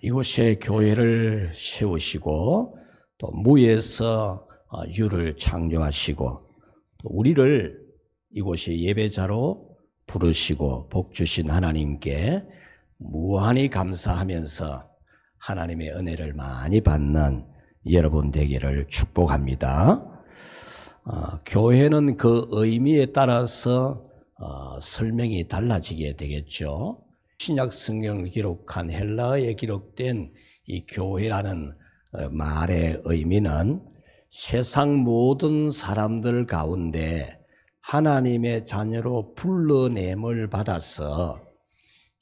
이곳에 교회를 세우시고 또 무에서 유를 창조하시고 또 우리를 이곳에 예배자로 부르시고 복 주신 하나님께 무한히 감사하면서 하나님의 은혜를 많이 받는 여러분 되기를 축복합니다. 교회는 그 의미에 따라서 설명이 달라지게 되겠죠. 신약 성경을 기록한 헬라어에 기록된 이 교회라는 말의 의미는 세상 모든 사람들 가운데 하나님의 자녀로 불러냄을 받아서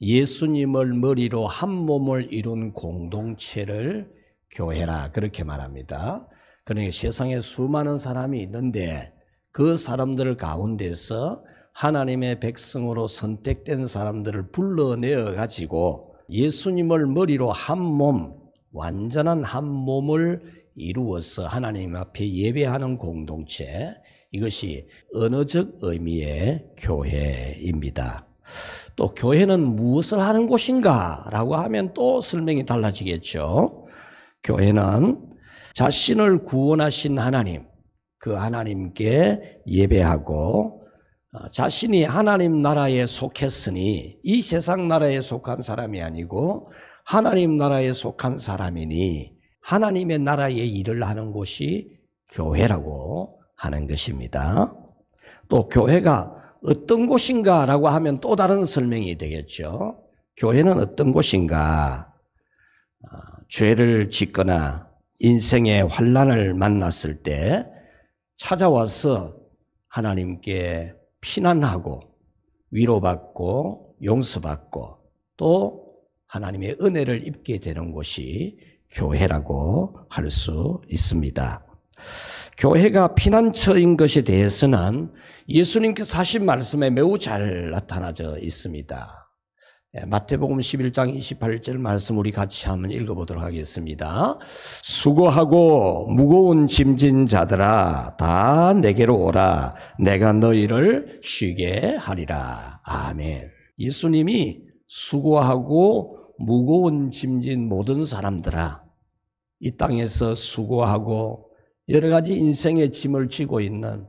예수님을 머리로 한 몸을 이룬 공동체를 교회라 그렇게 말합니다. 그러니까 세상에 수많은 사람이 있는데 그 사람들 가운데서 하나님의 백성으로 선택된 사람들을 불러내어 가지고 예수님을 머리로 한 몸, 완전한 한 몸을 이루어서 하나님 앞에 예배하는 공동체, 이것이 언어적 의미의 교회입니다. 또 교회는 무엇을 하는 곳인가 라고 하면 또 설명이 달라지겠죠. 교회는 자신을 구원하신 하나님, 그 하나님께 예배하고 자신이 하나님 나라에 속했으니 이 세상 나라에 속한 사람이 아니고 하나님 나라에 속한 사람이니 하나님의 나라의 일을 하는 곳이 교회라고 하는 것입니다. 또 교회가 어떤 곳인가 라고 하면 또 다른 설명이 되겠죠. 교회는 어떤 곳인가? 죄를 짓거나 인생의 환난을 만났을 때 찾아와서 하나님께 피난하고 위로받고 용서받고 또 하나님의 은혜를 입게 되는 곳이 교회라고 할 수 있습니다. 교회가 피난처인 것에 대해서는 예수님께서 하신 말씀에 매우 잘 나타나져 있습니다. 마태복음 11장 28절 말씀 우리 같이 한번 읽어보도록 하겠습니다. 수고하고 무거운 짐진 자들아 다 내게로 오라. 내가 너희를 쉬게 하리라. 아멘. 예수님이 수고하고 무거운 짐진 모든 사람들아, 이 땅에서 수고하고 여러 가지 인생의 짐을 지고 있는,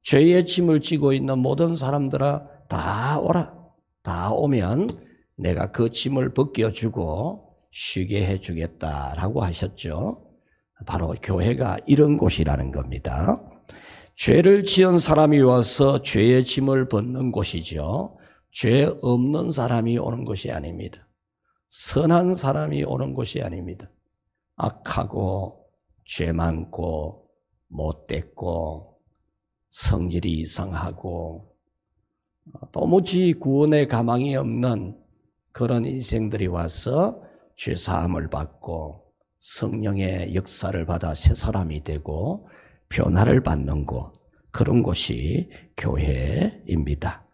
죄의 짐을 지고 있는 모든 사람들아 다 오라. 다 오면 내가 그 짐을 벗겨주고 쉬게 해주겠다라고 하셨죠. 바로 교회가 이런 곳이라는 겁니다. 죄를 지은 사람이 와서 죄의 짐을 벗는 곳이죠. 죄 없는 사람이 오는 것이 아닙니다. 선한 사람이 오는 것이 아닙니다. 악하고 죄 많고 못됐고 성질이 이상하고 도무지 구원의 가망이 없는 그런 인생들이 와서 죄사함을 받고 성령의 역사를 받아 새 사람이 되고 변화를 받는 곳, 그런 곳이 교회입니다.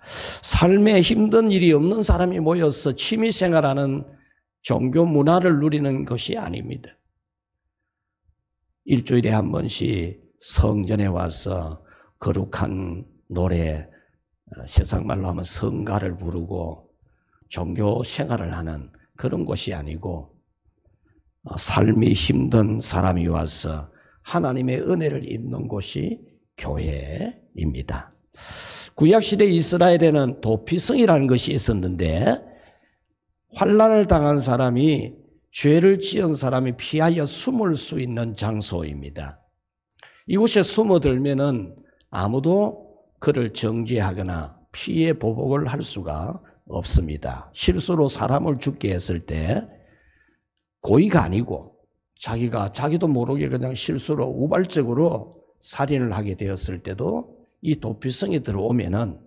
삶에 힘든 일이 없는 사람이 모여서 취미생활하는 종교 문화를 누리는 것이 아닙니다. 일주일에 한 번씩 성전에 와서 거룩한 노래, 세상 말로 하면 성가를 부르고 종교 생활을 하는 그런 곳이 아니고 삶이 힘든 사람이 와서 하나님의 은혜를 입는 곳이 교회입니다. 구약시대 이스라엘에는 도피성이라는 것이 있었는데 환난을 당한 사람이, 죄를 지은 사람이 피하여 숨을 수 있는 장소입니다. 이곳에 숨어들면은 아무도 그를 정죄하거나 피해 보복을 할 수가 없습니다. 실수로 사람을 죽게 했을 때 고의가 아니고 자기도 모르게 그냥 실수로 우발적으로 살인을 하게 되었을 때도 이 도피성에 들어오면은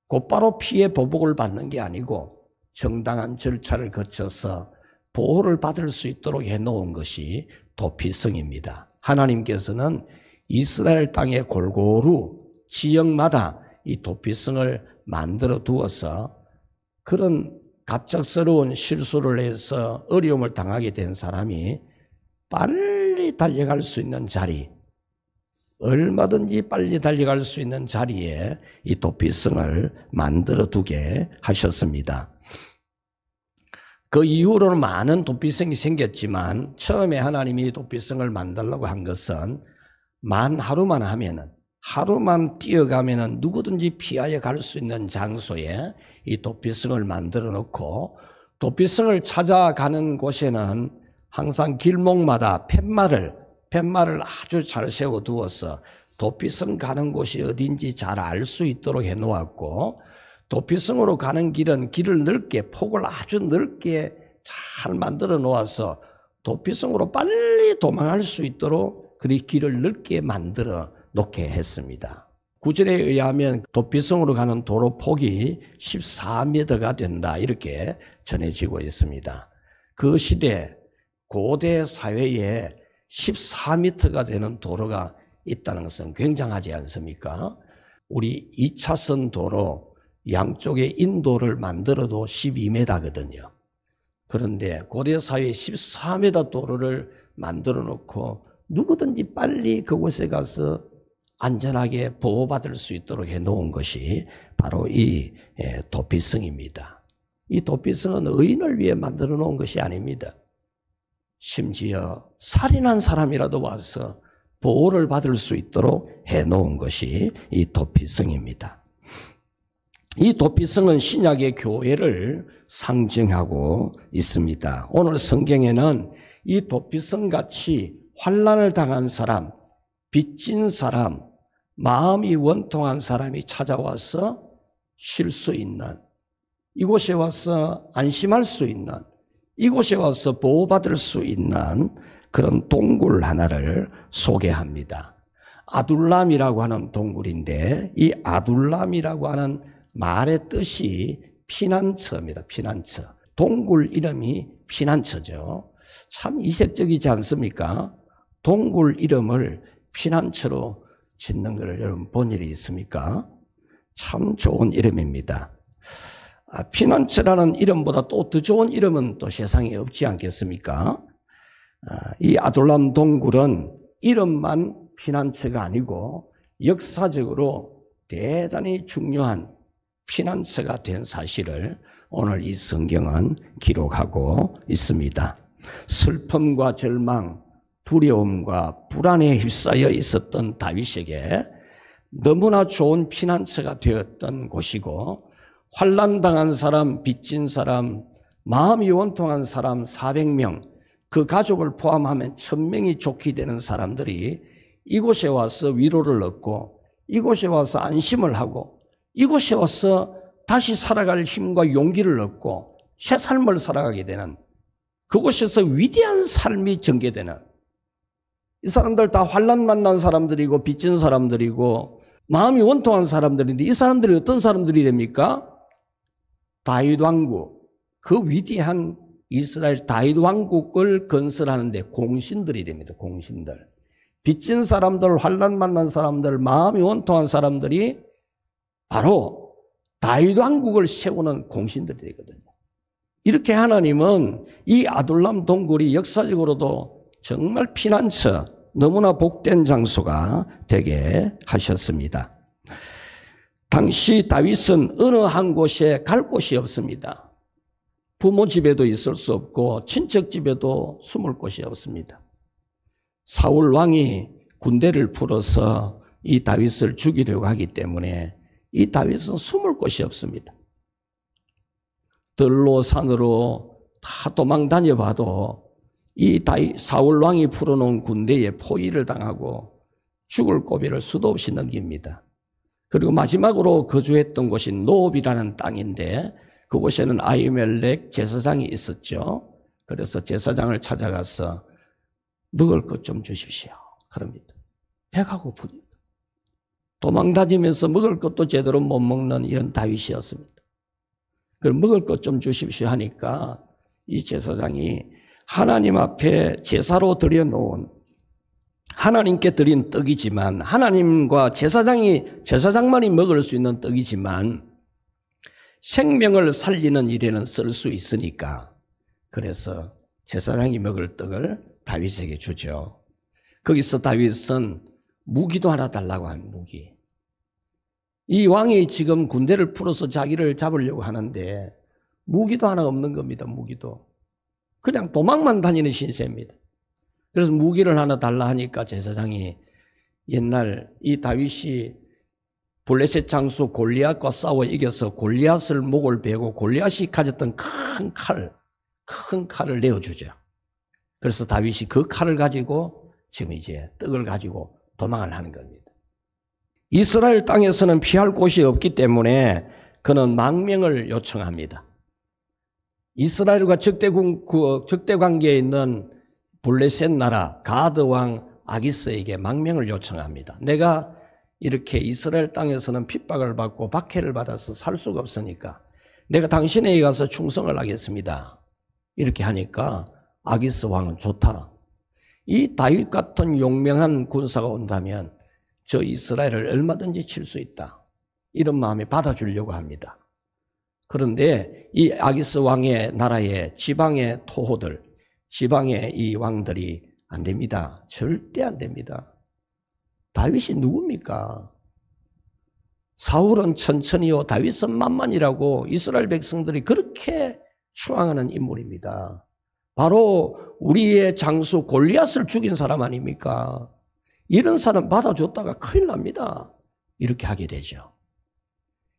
곧바로 피해 보복을 받는 게 아니고 정당한 절차를 거쳐서 보호를 받을 수 있도록 해놓은 것이 도피성입니다. 하나님께서는 이스라엘 땅의 골고루 지역마다 이 도피성을 만들어 두어서 그런 갑작스러운 실수를 해서 어려움을 당하게 된 사람이 빨리 달려갈 수 있는 자리, 얼마든지 빨리 달려갈 수 있는 자리에 이 도피성을 만들어 두게 하셨습니다. 그 이후로는 많은 도피성이 생겼지만 처음에 하나님이 도피성을 만들려고 한 것은 만 하루만 하면은 하루만 뛰어가면은 누구든지 피하여 갈 수 있는 장소에 이 도피성을 만들어 놓고 도피성을 찾아가는 곳에는 항상 길목마다 팻말을 아주 잘 세워두어서 도피성 가는 곳이 어딘지 잘 알 수 있도록 해놓았고 도피성으로 가는 길은 길을 넓게 폭을 아주 넓게 잘 만들어 놓아서 도피성으로 빨리 도망할 수 있도록 그리 길을 넓게 만들어 놓게 했습니다. 구절에 의하면 도피성으로 가는 도로 폭이 14m가 된다 이렇게 전해지고 있습니다. 그 시대 고대 사회에 14m가 되는 도로가 있다는 것은 굉장하지 않습니까? 우리 2차선 도로 양쪽에 인도를 만들어도 12m거든요. 그런데 고대 사회에 14m 도로를 만들어 놓고 누구든지 빨리 그곳에 가서 안전하게 보호받을 수 있도록 해놓은 것이 바로 이 도피성입니다. 이 도피성은 의인을 위해 만들어 놓은 것이 아닙니다. 심지어 살인한 사람이라도 와서 보호를 받을 수 있도록 해놓은 것이 이 도피성입니다. 이 도피성은 신약의 교회를 상징하고 있습니다. 오늘 성경에는 이 도피성같이 환난을 당한 사람, 빚진 사람, 마음이 원통한 사람이 찾아와서 쉴 수 있는, 이곳에 와서 안심할 수 있는, 이곳에 와서 보호받을 수 있는 그런 동굴 하나를 소개합니다. 아둘람이라고 하는 동굴인데 이 아둘람이라고 하는 말의 뜻이 피난처입니다. 피난처. 동굴 이름이 피난처죠. 참 이색적이지 않습니까? 동굴 이름을 피난처로 짓는 것을 여러분 본 일이 있습니까? 참 좋은 이름입니다. 피난처라는 이름보다 또 더 좋은 이름은 또 세상에 없지 않겠습니까? 이 아둘람 동굴은 이름만 피난처가 아니고 역사적으로 대단히 중요한 피난처가 된 사실을 오늘 이 성경은 기록하고 있습니다. 슬픔과 절망, 두려움과 불안에 휩싸여 있었던 다윗에게 너무나 좋은 피난처가 되었던 곳이고 환난당한 사람, 빚진 사람, 마음이 원통한 사람 400명, 그 가족을 포함하면 1000명이 좋게 되는 사람들이 이곳에 와서 위로를 얻고 이곳에 와서 안심을 하고 이곳에 와서 다시 살아갈 힘과 용기를 얻고 새 삶을 살아가게 되는 그곳에서 위대한 삶이 전개되는 이 사람들 다 환난 만난 사람들이고 빚진 사람들이고 마음이 원통한 사람들인데 이 사람들이 어떤 사람들이 됩니까? 다윗 왕국, 그 위대한 이스라엘 다윗 왕국을 건설하는데 공신들이 됩니다. 공신들. 빚진 사람들, 환난 만난 사람들, 마음이 원통한 사람들이 바로 다윗 왕국을 세우는 공신들이 되거든요. 이렇게 하나님은 이 아둘람 동굴이 역사적으로도 정말 피난처, 너무나 복된 장소가 되게 하셨습니다. 당시 다윗은 어느 한 곳에 갈 곳이 없습니다. 부모 집에도 있을 수 없고 친척 집에도 숨을 곳이 없습니다. 사울 왕이 군대를 풀어서 이 다윗을 죽이려고 하기 때문에 이 다윗은 숨을 곳이 없습니다. 들로 산으로 다 도망 다녀봐도 이 사울 왕이 풀어놓은 군대에 포위를 당하고 죽을 고비를 수도 없이 넘깁니다. 그리고 마지막으로 거주했던 곳이 노업이라는 땅인데 그곳에는 아히멜렉 제사장이 있었죠. 그래서 제사장을 찾아가서 먹을 것 좀 주십시오. 그럽니다. 배가 고픕니다. 도망 다니면서 먹을 것도 제대로 못 먹는 이런 다윗이었습니다. 그럼 먹을 것 좀 주십시오 하니까 이 제사장이 하나님 앞에 제사로 드려놓은 하나님께 드린 떡이지만 하나님과 제사장만이 먹을 수 있는 떡이지만 생명을 살리는 일에는 쓸 수 있으니까 그래서 제사장이 먹을 떡을 다윗에게 주죠. 거기서 다윗은 무기도 하나 달라고 한 무기. 이 왕이 지금 군대를 풀어서 자기를 잡으려고 하는데 무기도 하나 없는 겁니다. 무기도. 그냥 도망만 다니는 신세입니다. 그래서 무기를 하나 달라 하니까 제사장이 옛날 이 다윗이 블레셋 장수 골리앗과 싸워 이겨서 골리앗을 목을 베고 골리앗이 가졌던 큰 칼을 내어주죠. 그래서 다윗이 그 칼을 가지고 지금 이제 떡을 가지고 도망을 하는 겁니다. 이스라엘 땅에서는 피할 곳이 없기 때문에 그는 망명을 요청합니다. 이스라엘과 적대 관계에 있는 블레셋 나라 가드 왕 아기스에게 망명을 요청합니다. 내가 이렇게 이스라엘 땅에서는 핍박을 받고 박해를 받아서 살 수가 없으니까 내가 당신에게 가서 충성을 하겠습니다. 이렇게 하니까 아기스 왕은 좋다. 이 다윗 같은 용맹한 군사가 온다면 저 이스라엘을 얼마든지 칠 수 있다. 이런 마음에 받아주려고 합니다. 그런데 이 아기스 왕의 나라의 지방의 토호들, 지방의 이 왕들이 안 됩니다. 절대 안 됩니다. 다윗이 누굽니까? 사울은 천천히요, 다윗은 만만이라고 이스라엘 백성들이 그렇게 추앙하는 인물입니다. 바로 우리의 장수 골리앗을 죽인 사람 아닙니까? 이런 사람 받아줬다가 큰일 납니다. 이렇게 하게 되죠.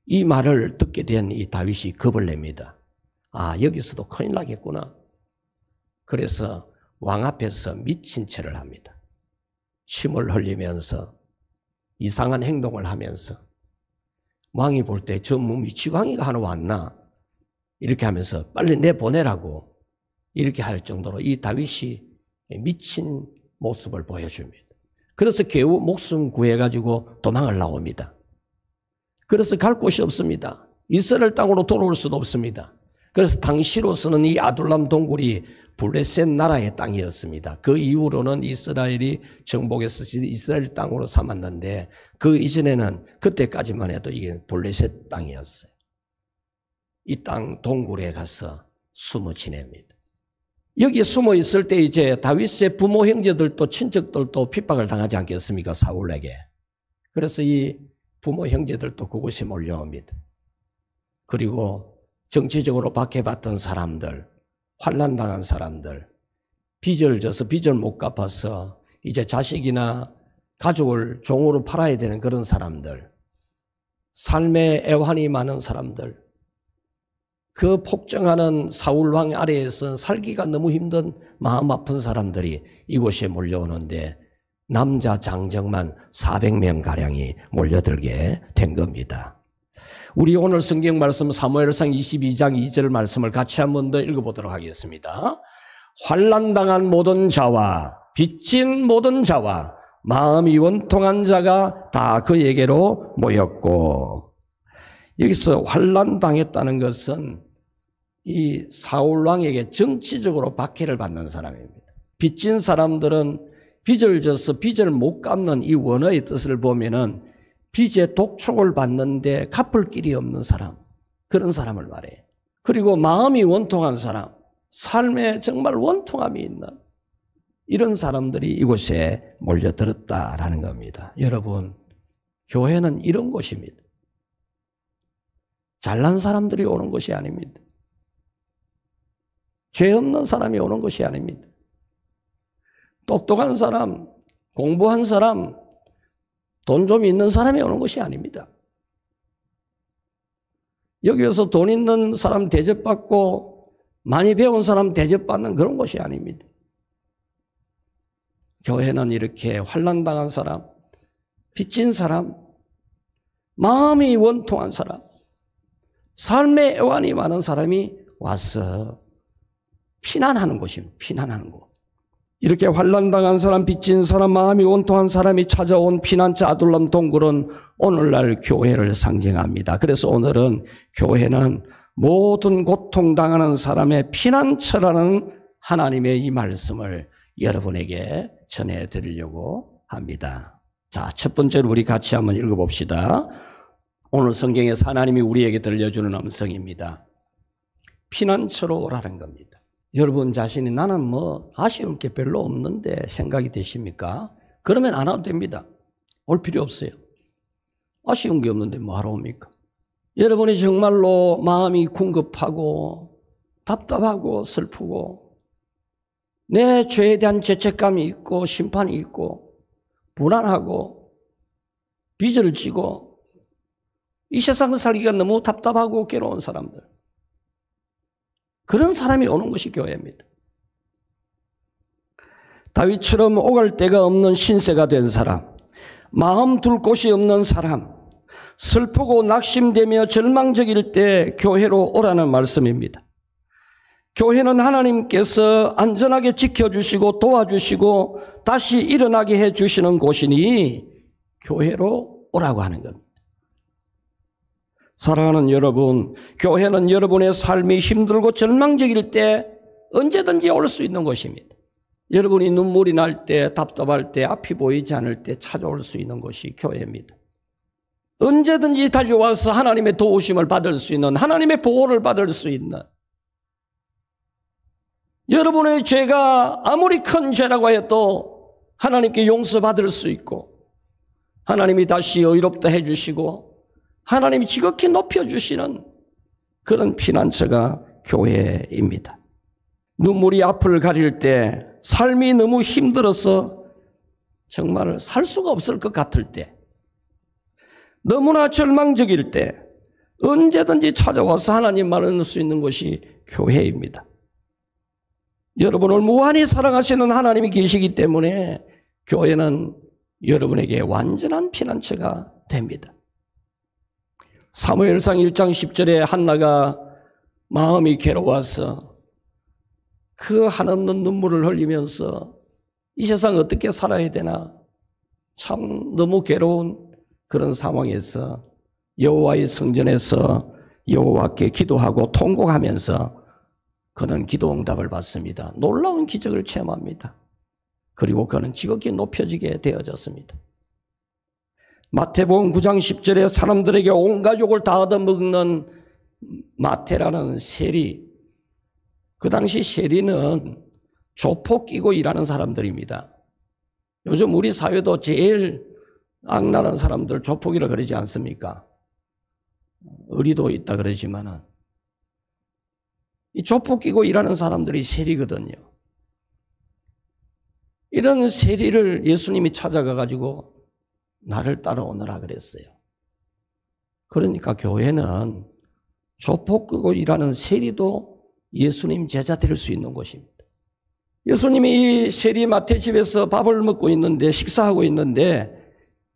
이 말을 듣게 된 이 다윗이 겁을 냅니다. 아, 여기서도 큰일 나겠구나. 그래서 왕 앞에서 미친 채를 합니다. 침을 흘리면서 이상한 행동을 하면서 왕이 볼 때 저 뭐 미치광이가 하나 왔나? 이렇게 하면서 빨리 내보내라고 이렇게 할 정도로 이 다윗이 미친 모습을 보여줍니다. 그래서 겨우 목숨 구해가지고 도망을 나옵니다. 그래서 갈 곳이 없습니다. 이스라엘 땅으로 돌아올 수도 없습니다. 그래서 당시로서는 이 아둘람 동굴이 블레셋 나라의 땅이었습니다. 그 이후로는 이스라엘이 정복해서 이스라엘 땅으로 삼았는데 그 이전에는 그때까지만 해도 이게 블레셋 땅이었어요. 이 땅 동굴에 가서 숨어 지냅니다. 여기에 숨어 있을 때 이제 다윗의 부모 형제들도 친척들도 핍박을 당하지 않겠습니까? 사울에게. 그래서 이 부모 형제들도 그곳에 몰려옵니다. 그리고 정치적으로 박해받던 사람들, 환난당한 사람들, 빚을 져서 빚을 못 갚아서 이제 자식이나 가족을 종으로 팔아야 되는 그런 사람들, 삶의 애환이 많은 사람들, 그 폭정하는 사울왕 아래에서 살기가 너무 힘든 마음 아픈 사람들이 이곳에 몰려오는데 남자 장정만 400명가량이 몰려들게 된 겁니다. 우리 오늘 성경 말씀 사무엘상 22장 2절 말씀을 같이 한 번 더 읽어보도록 하겠습니다. 환난당한 모든 자와 빚진 모든 자와 마음이 원통한 자가 다 그에게로 모였고, 여기서 환난당했다는 것은 이 사울왕에게 정치적으로 박해를 받는 사람입니다. 빚진 사람들은 빚을 져서 빚을 못 갚는 이 원어의 뜻을 보면은 빚의 독촉을 받는데 갚을 길이 없는 사람, 그런 사람을 말해요. 그리고 마음이 원통한 사람, 삶에 정말 원통함이 있는 이런 사람들이 이곳에 몰려들었다라는 겁니다. 여러분, 교회는 이런 곳입니다. 잘난 사람들이 오는 것이 아닙니다. 죄 없는 사람이 오는 것이 아닙니다. 똑똑한 사람, 공부한 사람, 돈 좀 있는 사람이 오는 것이 아닙니다. 여기에서 돈 있는 사람 대접받고 많이 배운 사람 대접받는 그런 것이 아닙니다. 교회는 이렇게 환난당한 사람, 빚진 사람, 마음이 원통한 사람, 삶의 애환이 많은 사람이 와서 피난하는 곳입니다. 피난하는 곳. 이렇게 환난당한 사람, 빚진 사람, 마음이 원통한 사람이 찾아온 피난처 아둘람 동굴은 오늘날 교회를 상징합니다. 그래서 오늘은 교회는 모든 고통당하는 사람의 피난처라는 하나님의 이 말씀을 여러분에게 전해드리려고 합니다. 자, 첫 번째로 우리 같이 한번 읽어봅시다. 오늘 성경에서 하나님이 우리에게 들려주는 음성입니다. 피난처로 오라는 겁니다. 여러분 자신이 나는 뭐 아쉬울 게 별로 없는데 생각이 되십니까? 그러면 안 와도 됩니다. 올 필요 없어요. 아쉬운 게 없는데 뭐 하러 옵니까? 여러분이 정말로 마음이 궁급하고 답답하고 슬프고 내 죄에 대한 죄책감이 있고 심판이 있고 불안하고 빚을 지고 이 세상 살기가 너무 답답하고 괴로운 사람들, 그런 사람이 오는 것이 교회입니다. 다윗처럼 오갈 데가 없는 신세가 된 사람, 마음 둘 곳이 없는 사람, 슬프고 낙심되며 절망적일 때 교회로 오라는 말씀입니다. 교회는 하나님께서 안전하게 지켜주시고 도와주시고 다시 일어나게 해주시는 곳이니 교회로 오라고 하는 겁니다. 사랑하는 여러분, 교회는 여러분의 삶이 힘들고 절망적일 때 언제든지 올 수 있는 곳입니다. 여러분이 눈물이 날 때, 답답할 때, 앞이 보이지 않을 때 찾아올 수 있는 곳이 교회입니다. 언제든지 달려와서 하나님의 도우심을 받을 수 있는, 하나님의 보호를 받을 수 있는, 여러분의 죄가 아무리 큰 죄라고 해도 하나님께 용서받을 수 있고 하나님이 다시 의롭다 해주시고 하나님이 지극히 높여주시는 그런 피난처가 교회입니다. 눈물이 앞을 가릴 때, 삶이 너무 힘들어서 정말 살 수가 없을 것 같을 때, 너무나 절망적일 때 언제든지 찾아와서 하나님 만날 수 있는 곳이 교회입니다. 여러분을 무한히 사랑하시는 하나님이 계시기 때문에 교회는 여러분에게 완전한 피난처가 됩니다. 사무엘상 1장 10절에 한나가 마음이 괴로워서 그 한없는 눈물을 흘리면서 이 세상 어떻게 살아야 되나 참 너무 괴로운 그런 상황에서 여호와의 성전에서 여호와께 기도하고 통곡하면서 그는 기도 응답을 받습니다. 놀라운 기적을 체험합니다. 그리고 그는 지극히 높여지게 되어졌습니다. 마태복음 9장 10절에 사람들에게 온 가족을 다 얻어먹는 마태라는 세리, 그 당시 세리는 조폭 끼고 일하는 사람들입니다. 요즘 우리 사회도 제일 악랄한 사람들 조폭이라 그러지 않습니까? 의리도 있다 그러지만은 이 조폭 끼고 일하는 사람들이 세리거든요. 이런 세리를 예수님이 찾아가가지고 나를 따라오너라 그랬어요. 그러니까 교회는 조폭 끼고 일하는 세리도 예수님 제자 될 수 있는 곳입니다. 예수님이 이 세리 마태 집에서 밥을 먹고 있는데, 식사하고 있는데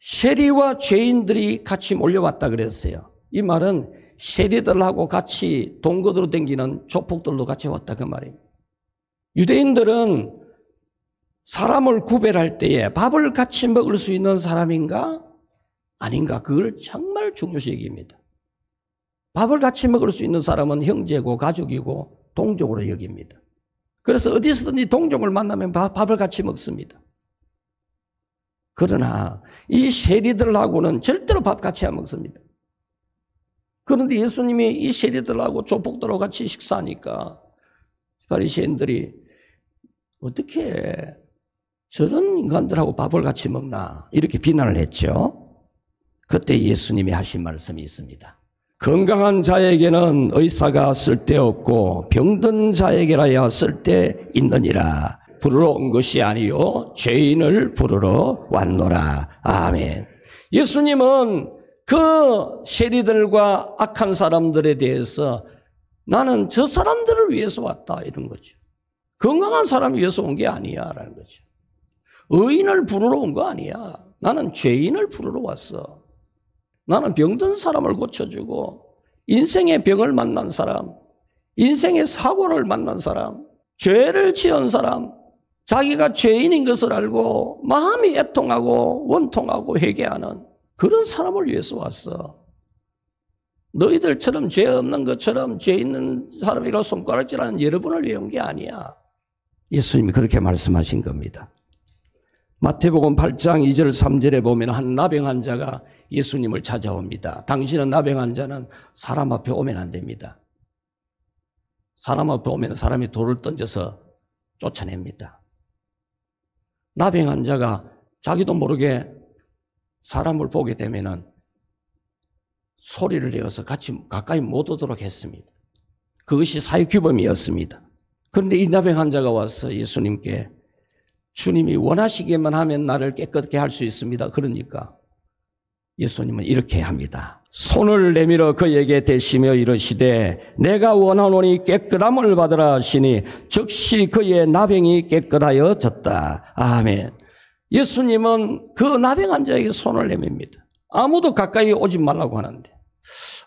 세리와 죄인들이 같이 몰려왔다 그랬어요. 이 말은 세리들하고 같이 동거들로 댕기는 조폭들도 같이 왔다 그 말입니다. 유대인들은 사람을 구별할 때에 밥을 같이 먹을 수 있는 사람인가 아닌가, 그걸 정말 중요시 여깁니다. 밥을 같이 먹을 수 있는 사람은 형제고 가족이고 동족으로 여깁니다. 그래서 어디서든지 동족을 만나면 밥을 같이 먹습니다. 그러나 이 세리들하고는 절대로 밥 같이 안 먹습니다. 그런데 예수님이 이 세리들하고 조폭들하고 같이 식사하니까 바리새인들이 어떻게 저런 인간들하고 밥을 같이 먹나 이렇게 비난을 했죠. 그때 예수님이 하신 말씀이 있습니다. 건강한 자에게는 의사가 쓸데없고 병든 자에게라야 쓸데있느니라. 부르러 온 것이 아니요 죄인을 부르러 왔노라. 아멘. 예수님은 그 세리들과 악한 사람들에 대해서 나는 저 사람들을 위해서 왔다 이런 거죠. 건강한 사람을 위해서 온 게 아니야 라는 거죠. 의인을 부르러 온 거 아니야. 나는 죄인을 부르러 왔어. 나는 병든 사람을 고쳐주고 인생의 병을 만난 사람, 인생의 사고를 만난 사람, 죄를 지은 사람, 자기가 죄인인 것을 알고 마음이 애통하고 원통하고 회개하는 그런 사람을 위해서 왔어. 너희들처럼 죄 없는 것처럼 죄 있는 사람이라고 손가락질하는 여러분을 위해 온 게 아니야. 예수님이 그렇게 말씀하신 겁니다. 마태복음 8장 2절 3절에 보면 한 나병 환자가 예수님을 찾아옵니다. 당신은 나병 환자는 사람 앞에 오면 안 됩니다. 사람 앞에 오면 사람이 돌을 던져서 쫓아냅니다. 나병 환자가 자기도 모르게 사람을 보게 되면은 소리를 내어서 가까이 못 오도록 했습니다. 그것이 사회규범이었습니다. 그런데 이 나병 환자가 와서 예수님께 주님이 원하시기만 하면 나를 깨끗게 할 수 있습니다. 그러니까 예수님은 이렇게 합니다. 손을 내밀어 그에게 대시며 이르시되 내가 원하노니 깨끗함을 받으라 하시니 즉시 그의 나병이 깨끗하여졌다. 아멘. 예수님은 그 나병 환자에게 손을 내밉니다. 아무도 가까이 오지 말라고 하는데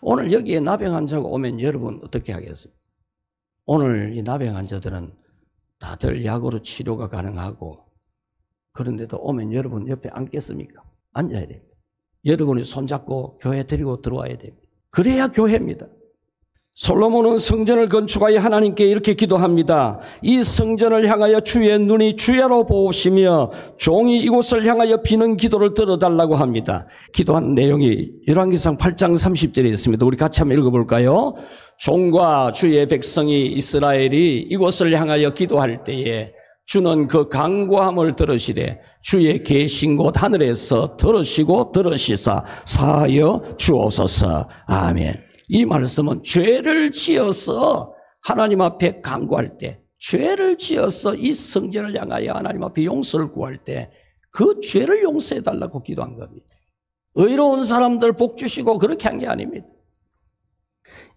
오늘 여기에 나병 환자가 오면 여러분 어떻게 하겠습니까? 오늘 이 나병 환자들은 다들 약으로 치료가 가능하고 그런데도 오면 여러분 옆에 앉겠습니까? 앉아야 됩니다. 여러분이 손잡고 교회 데리고 들어와야 됩니다. 그래야 교회입니다. 솔로몬은 성전을 건축하여 하나님께 이렇게 기도합니다. 이 성전을 향하여 주의 눈이 주야로 보시며 종이 이곳을 향하여 비는 기도를 들어달라고 합니다. 기도한 내용이 열왕기상 8장 30절에 있습니다. 우리 같이 한번 읽어볼까요? 종과 주의 백성이 이스라엘이 이곳을 향하여 기도할 때에 주는 그 간구함을 들으시되 주의 계신 곳 하늘에서 들으시고 들으시사 사하여 주옵소서. 아멘. 이 말씀은 죄를 지어서 하나님 앞에 간구할 때, 죄를 지어서 이 성전을 향하여 하나님 앞에 용서를 구할 때 그 죄를 용서해달라고 기도한 겁니다. 의로운 사람들 복 주시고 그렇게 한 게 아닙니다.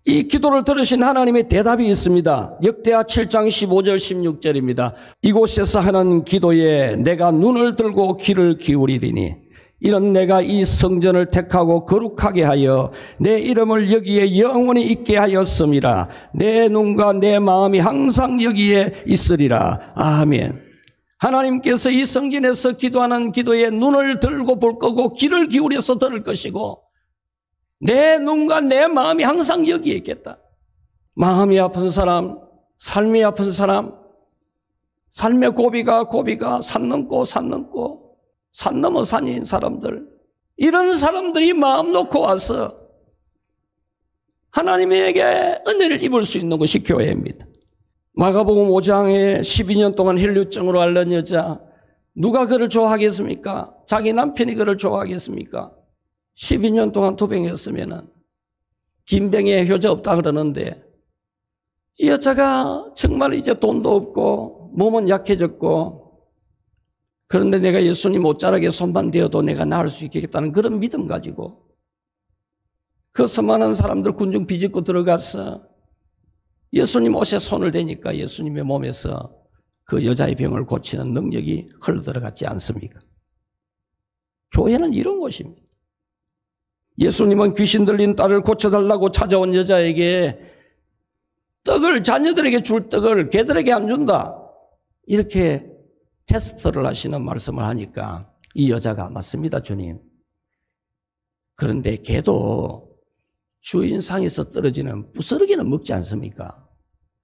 이 기도를 들으신 하나님의 대답이 있습니다. 역대하 7장 15절 16절입니다. 이곳에서 하는 기도에 내가 눈을 들고 귀를 기울이리니 이는 내가 이 성전을 택하고 거룩하게 하여 내 이름을 여기에 영원히 있게 하였음이라. 내 눈과 내 마음이 항상 여기에 있으리라. 아멘. 하나님께서 이 성전에서 기도하는 기도에 눈을 들고 볼 거고 귀를 기울여서 들을 것이고 내 눈과 내 마음이 항상 여기에 있겠다. 마음이 아픈 사람, 삶이 아픈 사람, 삶의 고비가 산 넘고 산 넘어 산인 사람들, 이런 사람들이 마음 놓고 와서 하나님에게 은혜를 입을 수 있는 것이 교회입니다. 마가복음 5장에 12년 동안 혈류증으로 앓는 여자, 누가 그를 좋아하겠습니까? 자기 남편이 그를 좋아하겠습니까? 12년 동안 투병했으면은 김병에 효자 없다 그러는데 이 여자가 정말 이제 돈도 없고 몸은 약해졌고 그런데 내가 예수님 옷자락에 손만 대어도 내가 나을 수 있겠다는 그런 믿음 가지고 그 수많은 사람들 군중 비집고 들어가서 예수님 옷에 손을 대니까 예수님의 몸에서 그 여자의 병을 고치는 능력이 흘러들어갔지 않습니까? 교회는 이런 곳입니다. 예수님은 귀신 들린 딸을 고쳐달라고 찾아온 여자에게 떡을, 자녀들에게 줄 떡을 걔들에게 안 준다, 이렇게 테스트를 하시는 말씀을 하니까 이 여자가 맞습니다 주님, 그런데 걔도 주인상에서 떨어지는 부스러기는 먹지 않습니까?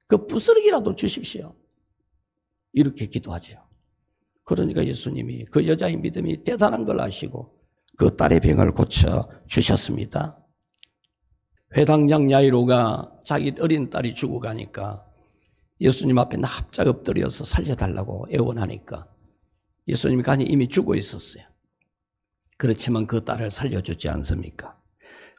그 부스러기라도 주십시오, 이렇게 기도하죠. 그러니까 예수님이 그 여자의 믿음이 대단한 걸 아시고 그 딸의 병을 고쳐 주셨습니다. 회당장 야이로가 자기 어린 딸이 죽어가니까 예수님 앞에 납작 엎드려서 살려달라고 애원하니까 예수님이 간이 이미 죽어 있었어요. 그렇지만 그 딸을 살려주지 않습니까?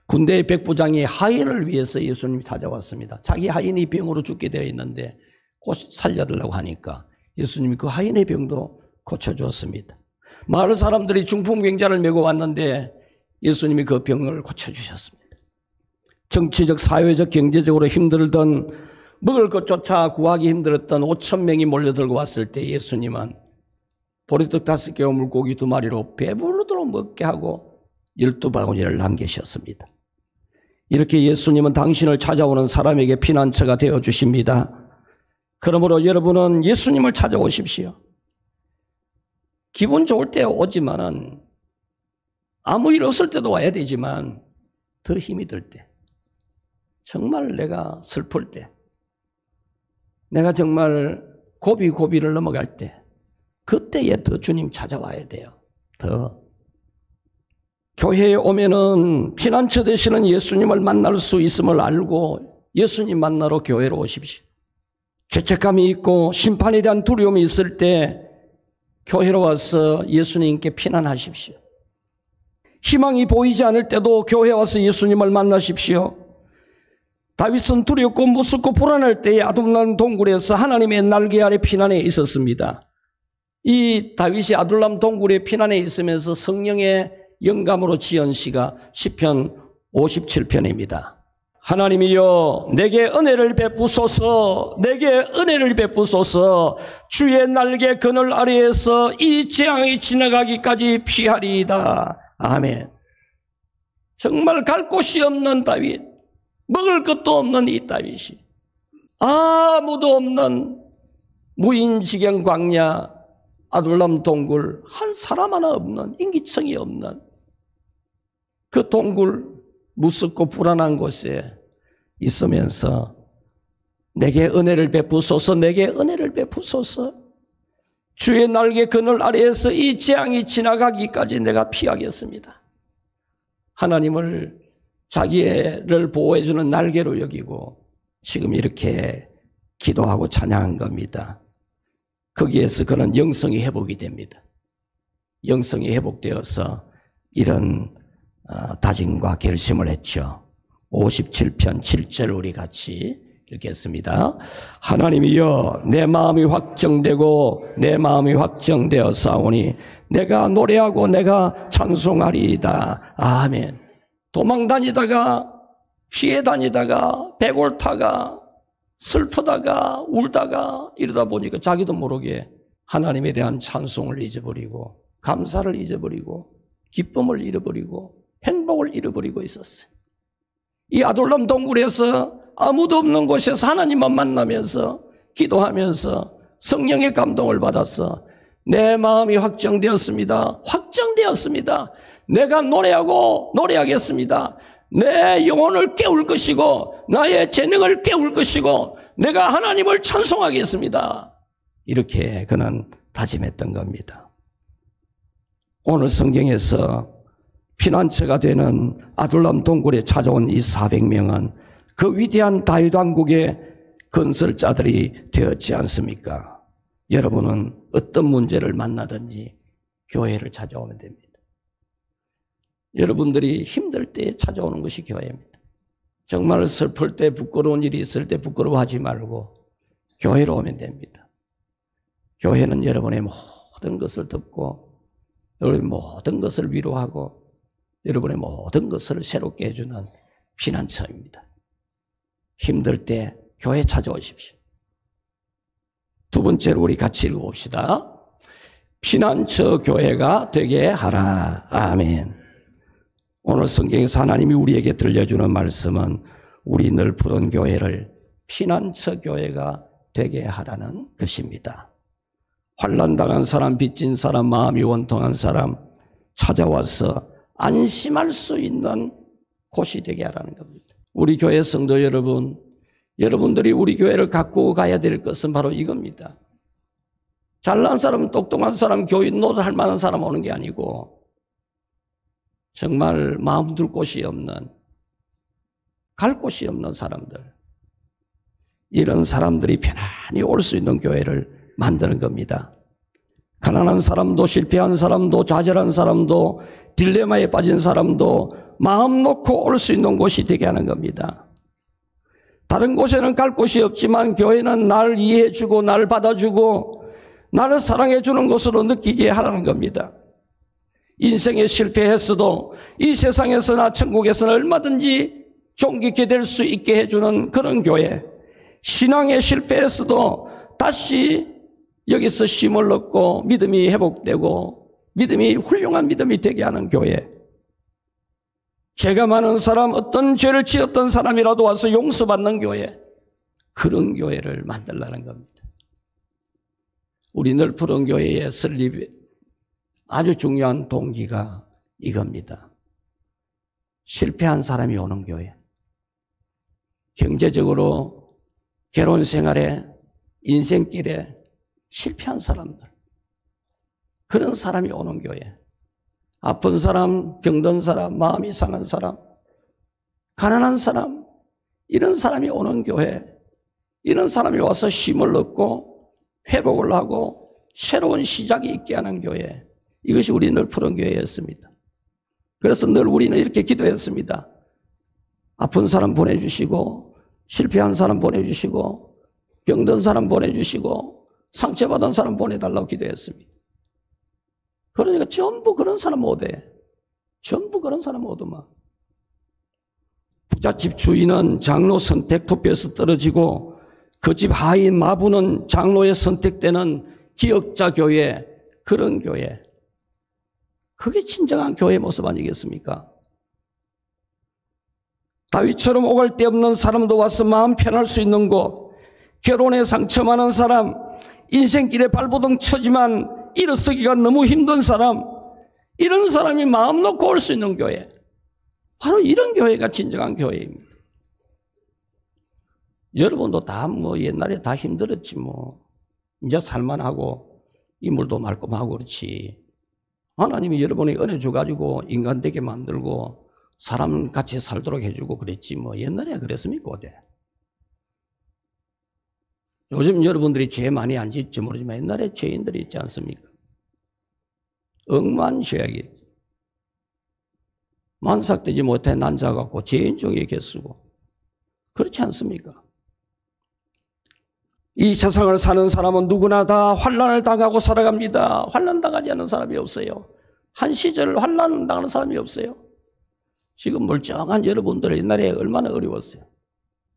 군대의 백부장이 하인을 위해서 예수님이 찾아왔습니다. 자기 하인이 병으로 죽게 되어 있는데 곧 살려달라고 하니까 예수님이 그 하인의 병도 고쳐주었습니다. 마을 사람들이 중풍병자를 메고 왔는데 예수님이 그 병을 고쳐주셨습니다. 정치적, 사회적, 경제적으로 힘들던, 먹을 것조차 구하기 힘들었던 5,000명이 몰려들고 왔을 때 예수님은 보리떡 5개와 물고기 2마리로 배부르도록 먹게 하고 12바구니를 남기셨습니다. 이렇게 예수님은 당신을 찾아오는 사람에게 피난처가 되어주십니다. 그러므로 여러분은 예수님을 찾아오십시오. 기분 좋을 때 오지만은 아무 일 없을 때도 와야 되지만 더 힘이 들 때, 정말 내가 슬플 때, 내가 정말 고비를 넘어갈 때, 그때에 더 주님 찾아와야 돼요. 더. 교회에 오면은 피난처 되시는 예수님을 만날 수 있음을 알고 예수님 만나러 교회로 오십시오. 죄책감이 있고 심판에 대한 두려움이 있을 때 교회로 와서 예수님께 피난하십시오. 희망이 보이지 않을 때도 교회에 와서 예수님을 만나십시오. 다윗은 두렵고 무섭고 불안할 때에 아둘람 동굴에서 하나님의 날개 아래 피난해 있었습니다. 이 다윗이 아둘람 동굴에 피난해 있으면서 성령의 영감으로 지은 시가 시편 57편입니다. 하나님이여 내게 은혜를 베푸소서, 내게 은혜를 베푸소서. 주의 날개 그늘 아래에서 이 재앙이 지나가기까지 피하리이다. 아멘. 정말 갈 곳이 없는 다윗, 먹을 것도 없는 이 다윗이 아무도 없는 무인지경 광야 아둘람 동굴, 한 사람 하나 없는, 인기청이 없는 그 동굴, 무섭고 불안한 곳에 있으면서 내게 은혜를 베푸소서, 내게 은혜를 베푸소서. 주의 날개 그늘 아래에서 이 재앙이 지나가기까지 내가 피하겠습니다. 하나님을 자기를 보호해 주는 날개로 여기고 지금 이렇게 기도하고 찬양한 겁니다. 거기에서 그는 영성이 회복이 됩니다. 영성이 회복되어서 이런 다짐과 결심을 했죠. 57편 7절 우리 같이 읽겠습니다. 하나님이여 내 마음이 확정되고 내 마음이 확정되어 싸우니 내가 노래하고 내가 찬송하리이다. 아멘. 도망 다니다가 피해 다니다가 배골타가 슬프다가 울다가 이러다 보니까 자기도 모르게 하나님에 대한 찬송을 잊어버리고 감사를 잊어버리고 기쁨을 잃어버리고 행복을 잃어버리고 있었어요. 이 아둘람 동굴에서 아무도 없는 곳에서 하나님만 만나면서 기도하면서 성령의 감동을 받아서 내 마음이 확정되었습니다. 확정되었습니다. 내가 노래하겠습니다. 내 영혼을 깨울 것이고 나의 재능을 깨울 것이고 내가 하나님을 찬송하겠습니다. 이렇게 그는 다짐했던 겁니다. 오늘 성경에서 피난처가 되는 아둘람 동굴에 찾아온 이 400명은 그 위대한 다윗 왕국의 건설자들이 되었지 않습니까? 여러분은 어떤 문제를 만나든지 교회를 찾아오면 됩니다. 여러분들이 힘들 때 찾아오는 것이 교회입니다. 정말 슬플 때 부끄러운 일이 있을 때 부끄러워하지 말고 교회로 오면 됩니다. 교회는 여러분의 모든 것을 듣고 여러분의 모든 것을 위로하고 여러분의 모든 것을 새롭게 해주는 피난처입니다. 힘들 때 교회 찾아오십시오. 두 번째로 우리 같이 읽어봅시다. 피난처 교회가 되게 하라. 아멘. 오늘 성경에서 하나님이 우리에게 들려주는 말씀은 우리 늘 부른 교회를 피난처 교회가 되게 하라는 것입니다. 환난당한 사람, 빚진 사람, 마음이 원통한 사람 찾아와서 안심할 수 있는 곳이 되게 하라는 겁니다. 우리 교회 성도 여러분, 여러분들이 우리 교회를 갖고 가야 될 것은 바로 이겁니다. 잘난 사람, 똑똑한 사람, 교인 노릇할 만한 사람 오는 게 아니고 정말 마음 둘 곳이 없는, 갈 곳이 없는 사람들, 이런 사람들이 편안히 올 수 있는 교회를 만드는 겁니다. 가난한 사람도 실패한 사람도 좌절한 사람도 딜레마에 빠진 사람도 마음 놓고 올 수 있는 곳이 되게 하는 겁니다. 다른 곳에는 갈 곳이 없지만 교회는 나를 이해해주고 나를 받아주고 나를 사랑해주는 곳으로 느끼게 하라는 겁니다. 인생에 실패했어도 이 세상에서나 천국에서는 얼마든지 존귀케 될 수 있게 해주는 그런 교회, 신앙에 실패했어도 다시 여기서 쉼을 얻고 믿음이 회복되고 믿음이 훌륭한 믿음이 되게 하는 교회, 죄가 많은 사람, 어떤 죄를 지었던 사람이라도 와서 용서받는 교회, 그런 교회를 만들라는 겁니다. 우리 늘 푸른 교회의 설립 아주 중요한 동기가 이겁니다. 실패한 사람이 오는 교회, 경제적으로 결혼 생활에 인생길에 실패한 사람들, 그런 사람이 오는 교회, 아픈 사람, 병든 사람, 마음이 상한 사람, 가난한 사람, 이런 사람이 오는 교회, 이런 사람이 와서 쉼을 얻고 회복을 하고 새로운 시작이 있게 하는 교회, 이것이 우리 늘 푸른 교회였습니다. 그래서 늘 우리는 이렇게 기도했습니다. 아픈 사람 보내주시고, 실패한 사람 보내주시고, 병든 사람 보내주시고, 상처받은 사람 보내달라고 기도했습니다. 그러니까 전부 그런 사람 오대. 전부 그런 사람 오더만. 부잣집 주인은 장로 선택 투표에서 떨어지고 그 집 하인 마부는 장로에 선택되는 기역자 교회, 그런 교회. 그게 진정한 교회 모습 아니겠습니까? 다윗처럼 오갈 데 없는 사람도 와서 마음 편할 수 있는 곳, 결혼에 상처 많은 사람, 인생길에 발버둥 쳐지만 일어서기가 너무 힘든 사람, 이런 사람이 마음 놓고 올 수 있는 교회, 바로 이런 교회가 진정한 교회입니다. 여러분도 다 옛날에 다 힘들었지 이제 살만하고 인물도 말끔하고 그렇지. 하나님이 여러분이 은혜 줘가지고 인간 되게 만들고 사람 같이 살도록 해주고 그랬지 옛날에 그랬습니까? 어때? 요즘 여러분들이 죄 많이 안 짓지 모르지만 옛날에 죄인들이 있지 않습니까? 억만죄악이 만삭되지 못해 난자갖고 죄인 중에 개수고 그렇지 않습니까? 이 세상을 사는 사람은 누구나 다 환난을 당하고 살아갑니다. 환난 당하지 않는 사람이 없어요. 한 시절 환난 당하는 사람이 없어요. 지금 멀쩡한 여러분들 옛날에 얼마나 어려웠어요.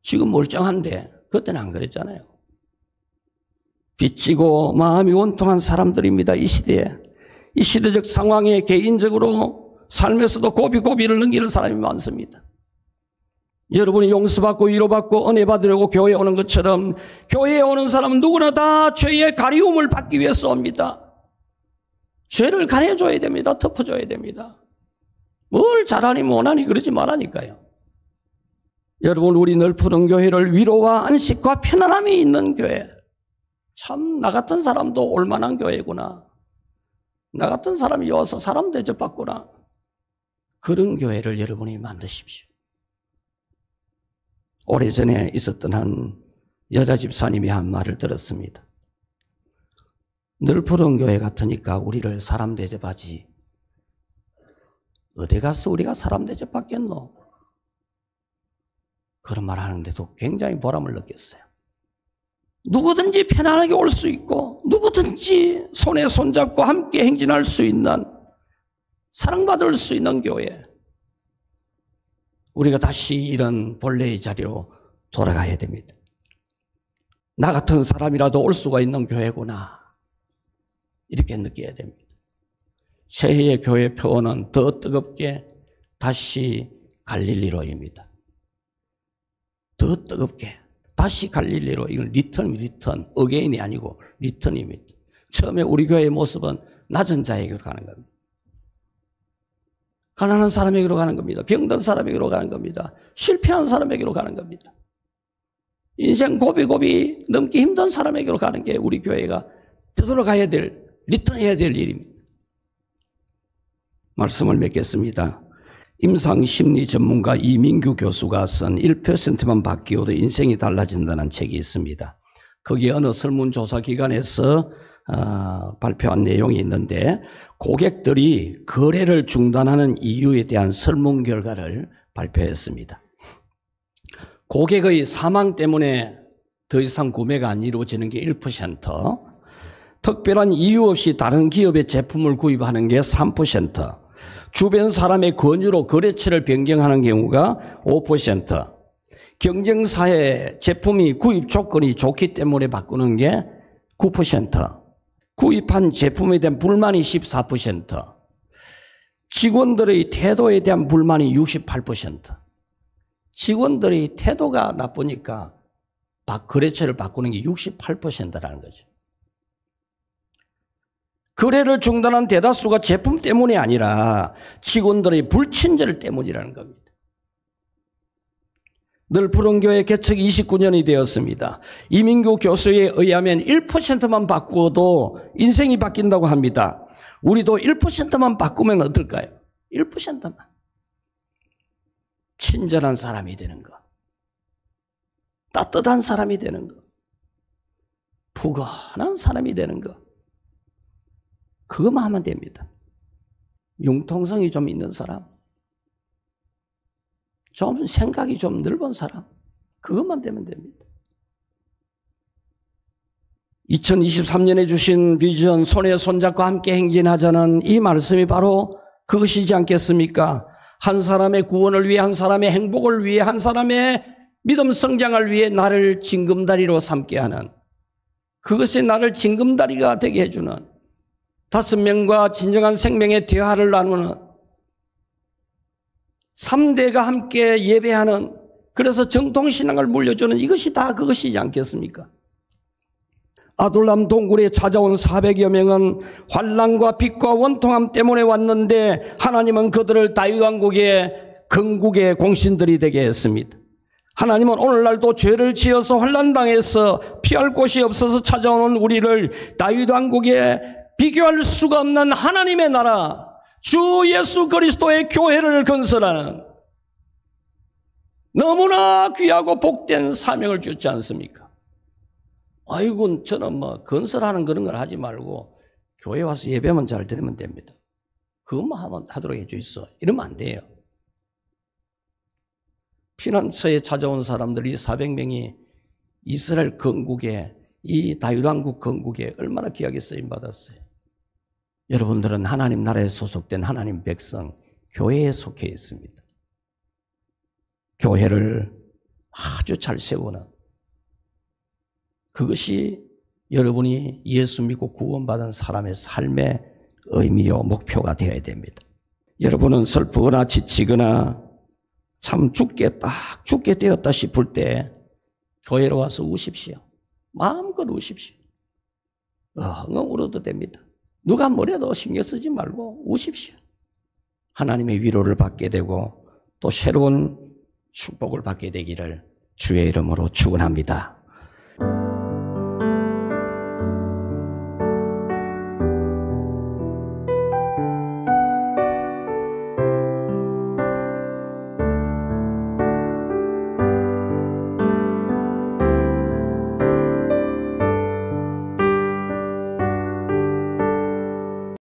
지금 멀쩡한데 그때는 안 그랬잖아요. 빚지고 마음이 원통한 사람들입니다. 이 시대에. 이 시대적 상황에 개인적으로 삶에서도 고비고비를 넘기는 사람이 많습니다. 여러분이 용서받고 위로받고 은혜 받으려고 교회에 오는 것처럼 교회에 오는 사람은 누구나 다 죄의 가리움을 받기 위해서 옵니다. 죄를 가려줘야 됩니다. 덮어줘야 됩니다. 뭘 잘하니 못하니 그러지 말라니까요. 여러분, 우리 늘 푸른 교회를 위로와 안식과 편안함이 있는 교회, 참 나 같은 사람도 올만한 교회구나, 나 같은 사람이 와서 사람 대접받구나, 그런 교회를 여러분이 만드십시오. 오래전에 있었던 한 여자 집사님이 한 말을 들었습니다. 늘 푸른 교회 같으니까 우리를 사람 대접하지 어디 가서 우리가 사람 대접받겠노? 그런 말 하는데도 굉장히 보람을 느꼈어요. 누구든지 편안하게 올 수 있고 누구든지 손에 손잡고 함께 행진할 수 있는, 사랑받을 수 있는 교회, 우리가 다시 이런 본래의 자리로 돌아가야 됩니다. 나 같은 사람이라도 올 수가 있는 교회구나, 이렇게 느껴야 됩니다. 새해의 교회 표어는 더 뜨겁게 다시 갈릴리로입니다. 더 뜨겁게 다시 갈릴리로. 이건 리턴, 어게인이 아니고 리턴입니다. 처음에 우리 교회의 모습은 낮은 자에게로 가는 겁니다. 가난한 사람에게로 가는 겁니다. 병든 사람에게로 가는 겁니다. 실패한 사람에게로 가는 겁니다. 인생 고비고비 넘기 힘든 사람에게로 가는 게 우리 교회가 되돌아가야 될, 리턴해야 될 일입니다. 말씀을 맺겠습니다. 임상심리 전문가 이민규 교수가 쓴 1%만 바뀌어도 인생이 달라진다는 책이 있습니다. 거기에 어느 설문조사 기관에서 발표한 내용이 있는데, 고객들이 거래를 중단하는 이유에 대한 설문 결과를 발표했습니다. 고객의 사망 때문에 더 이상 구매가 안 이루어지는 게 1%, 특별한 이유 없이 다른 기업의 제품을 구입하는 게 3%, 주변 사람의 권유로 거래처를 변경하는 경우가 5%, 경쟁사의 제품이 구입 조건이 좋기 때문에 바꾸는 게 9%, 구입한 제품에 대한 불만이 14%, 직원들의 태도에 대한 불만이 68%. 직원들의 태도가 나쁘니까 거래처를 바꾸는 게 68%라는 거죠. 거래를 중단한 대다수가 제품 때문이 아니라 직원들의 불친절 때문이라는 겁니다. 늘 푸른 교회 개척 29년이 되었습니다. 이민규 교수에 의하면 1%만 바꾸어도 인생이 바뀐다고 합니다. 우리도 1%만 바꾸면 어떨까요? 1%만. 친절한 사람이 되는 것, 따뜻한 사람이 되는 것, 푸근한 사람이 되는 것, 그것만 하면 됩니다. 융통성이 좀 있는 사람, 좀 생각이 좀 넓은 사람, 그것만 되면 됩니다. 2023년에 주신 비전 손에 손잡고 함께 행진하자는 이 말씀이 바로 그것이지 않겠습니까? 한 사람의 구원을 위해, 한 사람의 행복을 위해, 한 사람의 믿음 성장을 위해 나를 징검다리로 삼게 하는, 그것이 나를 징검다리가 되게 해주는, 5명과 진정한 생명의 대화를 나누는, 3대가 함께 예배하는, 그래서 정통신앙을 물려주는, 이것이 다 그것이지 않겠습니까? 아둘람 동굴에 찾아온 400여 명은 환난과 빚과 원통함 때문에 왔는데 하나님은 그들을 다윗 왕국의 건국의 공신들이 되게 했습니다. 하나님은 오늘날도 죄를 지어서 환난당해서 피할 곳이 없어서 찾아오는 우리를 다윗 왕국에 비교할 수가 없는 하나님의 나라, 주 예수 그리스도의 교회를 건설하는 너무나 귀하고 복된 사명을 주지 않습니까? 아이고, 저는 건설하는 그런 걸 하지 말고 교회 와서 예배만 잘 드리면 됩니다. 그것만 하도록 해주있어. 이러면 안 돼요. 피난처에 찾아온 사람들이 400명이 이스라엘 건국에, 이 다윗 왕국 건국에 얼마나 귀하게 쓰임받았어요. 여러분들은 하나님 나라에 소속된 하나님 백성, 교회에 속해 있습니다. 교회를 아주 잘 세우는, 그것이 여러분이 예수 믿고 구원받은 사람의 삶의 의미요 목표가 되어야 됩니다. 여러분은 슬프거나 지치거나 참 죽게 되었다 싶을 때 교회로 와서 우십시오. 마음껏 우십시오. 엉엉 울어도 됩니다. 누가 뭐래도 신경 쓰지 말고 우십시오. 하나님의 위로를 받게 되고 또 새로운 축복을 받게 되기를 주의 이름으로 축원합니다.